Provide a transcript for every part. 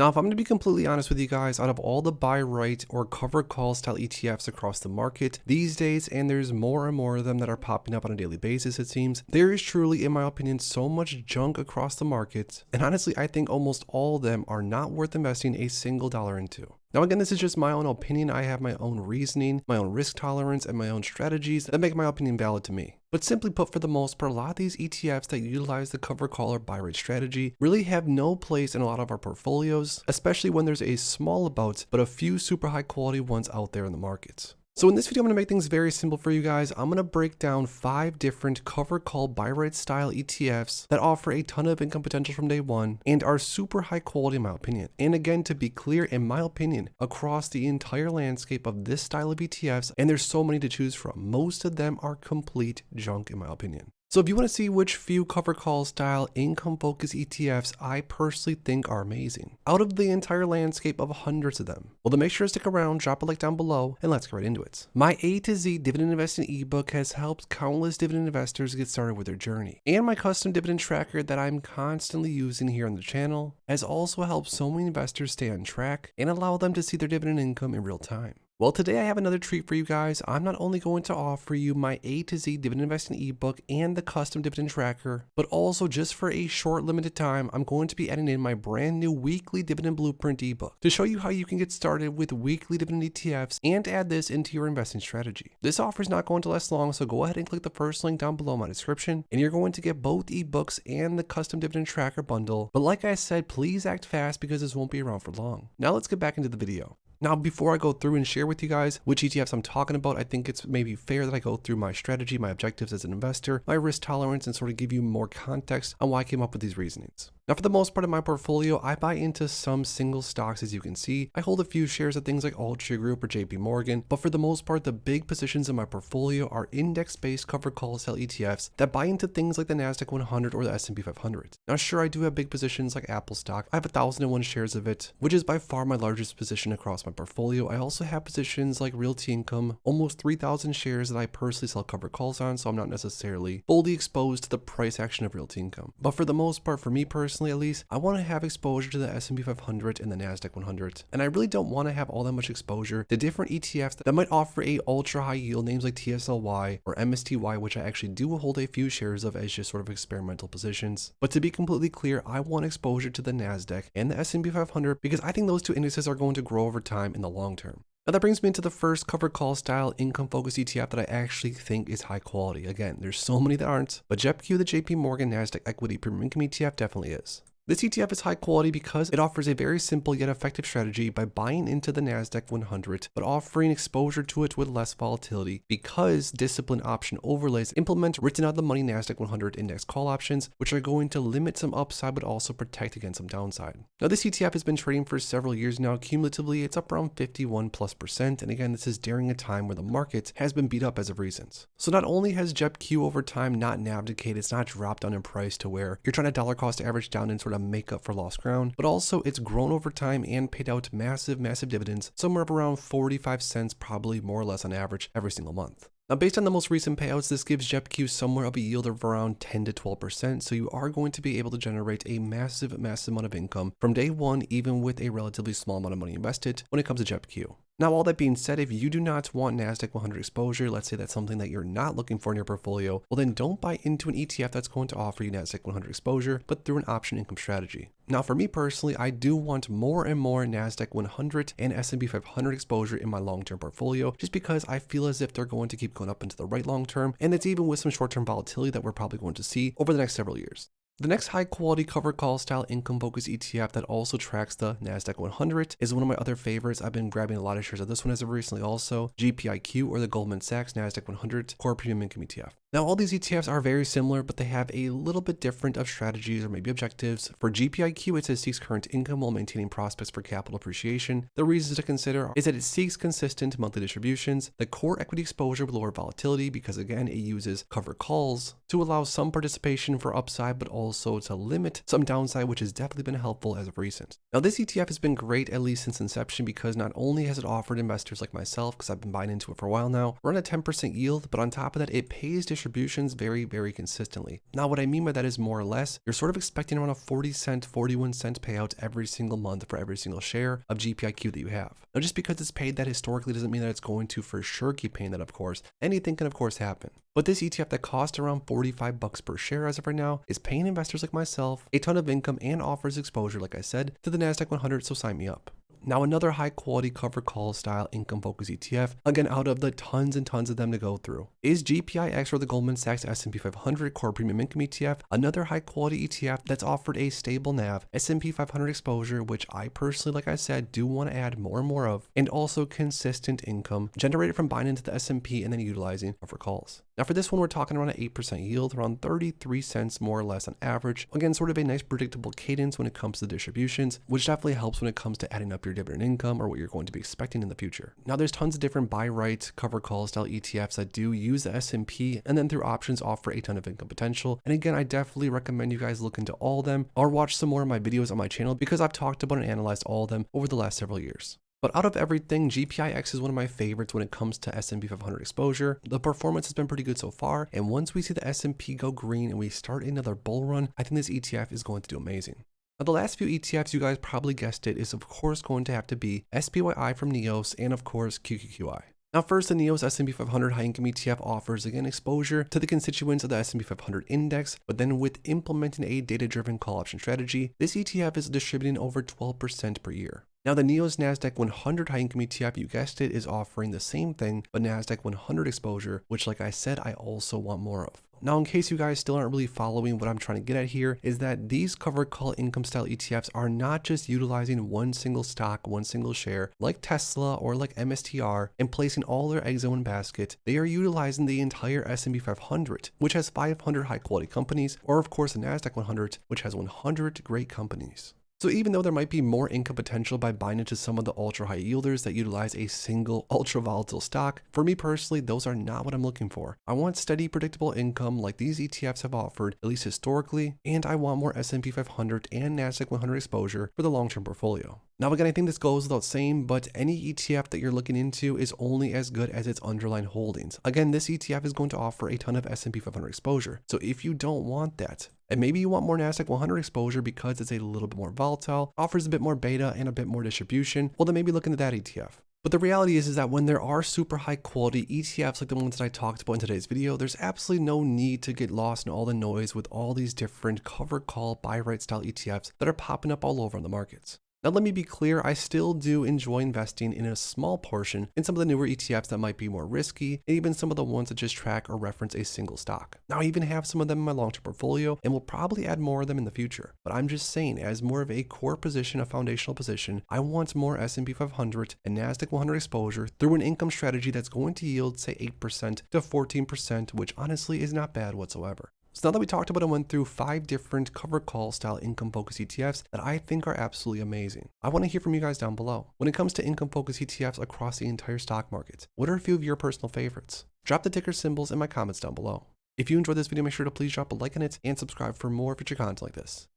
Now, if I'm going to be completely honest with you guys, out of all the buy right or cover call style ETFs across the market these days, and there's more and more of them that are popping up on a daily basis, it seems, there is truly, in my opinion, so much junk across the market. And honestly, I think almost all of them are not worth investing a single dollar into. Now again, this is just my own opinion. I have my own reasoning, my own risk tolerance, and my own strategies that make my opinion valid to me. But simply put, for the most part, a lot of these ETFs that utilize the cover call or buy rate strategy really have no place in a lot of our portfolios, especially when there's a small amount but a few super high quality ones out there in the markets. So in this video, I'm going to make things very simple for you guys. I'm going to break down 5 different cover call buy rate style ETFs that offer a ton of income potential from day one and are super high quality in my opinion. And again, to be clear, in my opinion, across the entire landscape of this style of ETFs, and there's so many to choose from, most of them are complete junk in my opinion. So if you want to see which few cover call style income focused ETFs I personally think are amazing, out of the entire landscape of hundreds of them, well then make sure to stick around, drop a like down below, and let's get right into it. My A to Z dividend investing ebook has helped countless dividend investors get started with their journey. And my custom dividend tracker that I'm constantly using here on the channel has also helped so many investors stay on track and allow them to see their dividend income in real time. Well, today I have another treat for you guys. I'm not only going to offer you my A to Z dividend investing ebook and the custom dividend tracker, but also just for a short limited time, I'm going to be adding in my brand new weekly dividend blueprint ebook to show you how you can get started with weekly dividend ETFs and add this into your investing strategy. This offer is not going to last long, so go ahead and click the first link down below in my description, and you're going to get both ebooks and the custom dividend tracker bundle. But like I said, please act fast because this won't be around for long. Now let's get back into the video. Now, before I go through and share with you guys which ETFs I'm talking about, I think it's maybe fair that I go through my strategy, my objectives as an investor, my risk tolerance, and sort of give you more context on why I came up with these reasonings. Now, for the most part of my portfolio, I buy into some single stocks, as you can see. I hold a few shares of things like Altria Group or JP Morgan, but for the most part, the big positions in my portfolio are index-based cover call style ETFs that buy into things like the NASDAQ 100 or the S&P 500. Now, sure, I do have big positions like Apple stock. I have 1,001 shares of it, which is by far my largest position across my portfolio. I also have positions like Realty Income, almost 3,000 shares that I personally sell cover calls on, so I'm not necessarily fully exposed to the price action of Realty Income. But for the most part, for me personally at least, I want to have exposure to the S&P 500 and the NASDAQ 100, and I really don't want to have all that much exposure to different ETFs that might offer a ultra high yield, names like TSLY or MSTY, which I actually do hold a few shares of as just sort of experimental positions. But to be completely clear, I want exposure to the NASDAQ and the S&P 500 because I think those two indices are going to grow over time in the long term. Now that brings me into the first cover call style income focused ETF that I actually think is high quality. Again, there's so many that aren't, but JEPQ, the JP Morgan Nasdaq Equity Premium Income ETF, definitely is. This ETF is high quality because it offers a very simple yet effective strategy by buying into the NASDAQ 100, but offering exposure to it with less volatility because disciplined option overlays implement written out of the money NASDAQ 100 index call options, which are going to limit some upside but also protect against some downside. Now this ETF has been trading for several years now. Cumulatively, it's up around 51+%, and again, this is during a time where the market has been beat up as of recent. So not only has JEPQ over time not abdicated, it's not dropped down in price to where you're trying to dollar cost average down and sort of make up for lost ground, but also it's grown over time and paid out massive dividends, somewhere up around 45 cents, probably more or less on average every single month. Now, based on the most recent payouts, this gives JEPQ somewhere of a yield of around 10 to 12%, so you are going to be able to generate a massive amount of income from day one, even with a relatively small amount of money invested when it comes to JEPQ. Now, all that being said, if you do not want NASDAQ 100 exposure, let's say that's something that you're not looking for in your portfolio, well then don't buy into an ETF that's going to offer you NASDAQ 100 exposure, but through an option income strategy. Now, for me personally, I do want more and more NASDAQ 100 and S&P 500 exposure in my long-term portfolio, just because I feel as if they're going to keep going up into the right long-term, and it's even with some short-term volatility that we're probably going to see over the next several years. The next high quality cover call style income focused ETF that also tracks the NASDAQ 100 is one of my other favorites. I've been grabbing a lot of shares of this one as of recently also, GPIQ, or the Goldman Sachs NASDAQ 100 Core Premium Income ETF. Now, all these ETFs are very similar, but they have a little bit different of strategies or maybe objectives. For GPIQ, it says seeks current income while maintaining prospects for capital appreciation. The reasons to consider is that it seeks consistent monthly distributions, the core equity exposure with lower volatility, because again, it uses cover calls to allow some participation for upside, but also to limit some downside, which has definitely been helpful as of recent. Now, this ETF has been great at least since inception because not only has it offered investors like myself, because I've been buying into it for a while now, around a 10% yield, but on top of that, it pays distributions distributions very consistently. Now what I mean by that is more or less, you're sort of expecting around a 40-cent, 41-cent payout every single month for every single share of GPIQ that you have. Now just because it's paid that historically doesn't mean that it's going to for sure keep paying that, of course. Anything can of course happen. But this ETF that costs around 45 bucks per share as of right now is paying investors like myself a ton of income and offers exposure, like I said, to the NASDAQ 100, so sign me up. Now another high quality cover call style income focused ETF, again out of the tons and tons of them to go through, is GPIX, or the Goldman Sachs S&P 500 Core Premium Income ETF, another high quality ETF that's offered a stable NAV, S&P 500 exposure, which I personally, like I said, do want to add more and more of, and also consistent income generated from buying into the S&P and then utilizing cover calls. Now for this one, we're talking around an 8% yield, around 33 cents more or less on average. Again, sort of a nice predictable cadence when it comes to distributions, which definitely helps when it comes to adding up your dividend income or what you're going to be expecting in the future. Now there's tons of different buy right, cover call style ETFs that do use the S&P and then through options offer a ton of income potential. And again, I definitely recommend you guys look into all of them or watch some more of my videos on my channel because I've talked about and analyzed all of them over the last several years. But out of everything, GPIX is one of my favorites when it comes to S&P 500 exposure. The performance has been pretty good so far, and once we see the S&P go green and we start another bull run, I think this ETF is going to do amazing. Now the last few ETFs, you guys probably guessed it, is of course going to have to be SPYI from NEOS and of course QQQI. Now first, the NEOS S&P 500 High Income ETF offers again exposure to the constituents of the S&P 500 index, but then with implementing a data-driven call option strategy, this ETF is distributing over 12% per year. Now the NEOS NASDAQ 100 High Income ETF, you guessed it, is offering the same thing, but NASDAQ 100 exposure, which like I said, I also want more of. Now, in case you guys still aren't really following what I'm trying to get at here, is that these covered call income style ETFs are not just utilizing one single stock, one single share, like Tesla or like MSTR, and placing all their eggs in one basket. They are utilizing the entire S&P 500, which has 500 high quality companies, or of course the NASDAQ 100, which has 100 great companies. So even though there might be more income potential by buying into some of the ultra high yielders that utilize a single ultra volatile stock, for me personally, those are not what I'm looking for. I want steady, predictable income like these ETFs have offered, at least historically, and I want more S&P 500 and NASDAQ 100 exposure for the long-term portfolio. Now again, I think this goes without saying, but any ETF that you're looking into is only as good as its underlying holdings. Again, this ETF is going to offer a ton of S&P 500 exposure. So if you don't want that, and maybe you want more NASDAQ 100 exposure because it's a little bit more volatile, offers a bit more beta and a bit more distribution, well then maybe look into that ETF. But the reality is that when there are super high quality ETFs like the ones that I talked about in today's video, there's absolutely no need to get lost in all the noise with all these different cover call buy right style ETFs that are popping up all over on the markets. Now let me be clear, I still do enjoy investing in a small portion in some of the newer ETFs that might be more risky, and even some of the ones that just track or reference a single stock. Now I even have some of them in my long-term portfolio and will probably add more of them in the future. But I'm just saying, as more of a core position, a foundational position, I want more S&P 500 and NASDAQ 100 exposure through an income strategy that's going to yield say 8% to 14%, which honestly is not bad whatsoever. So now that we talked about and went through 5 different cover call style income focused ETFs that I think are absolutely amazing, I want to hear from you guys down below. When it comes to income focused ETFs across the entire stock market, what are a few of your personal favorites? Drop the ticker symbols in my comments down below. If you enjoyed this video, make sure to please drop a like on it and subscribe for more future content like this.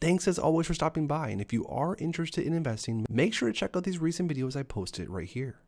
Thanks as always for stopping by, and if you are interested in investing, make sure to check out these recent videos I posted right here.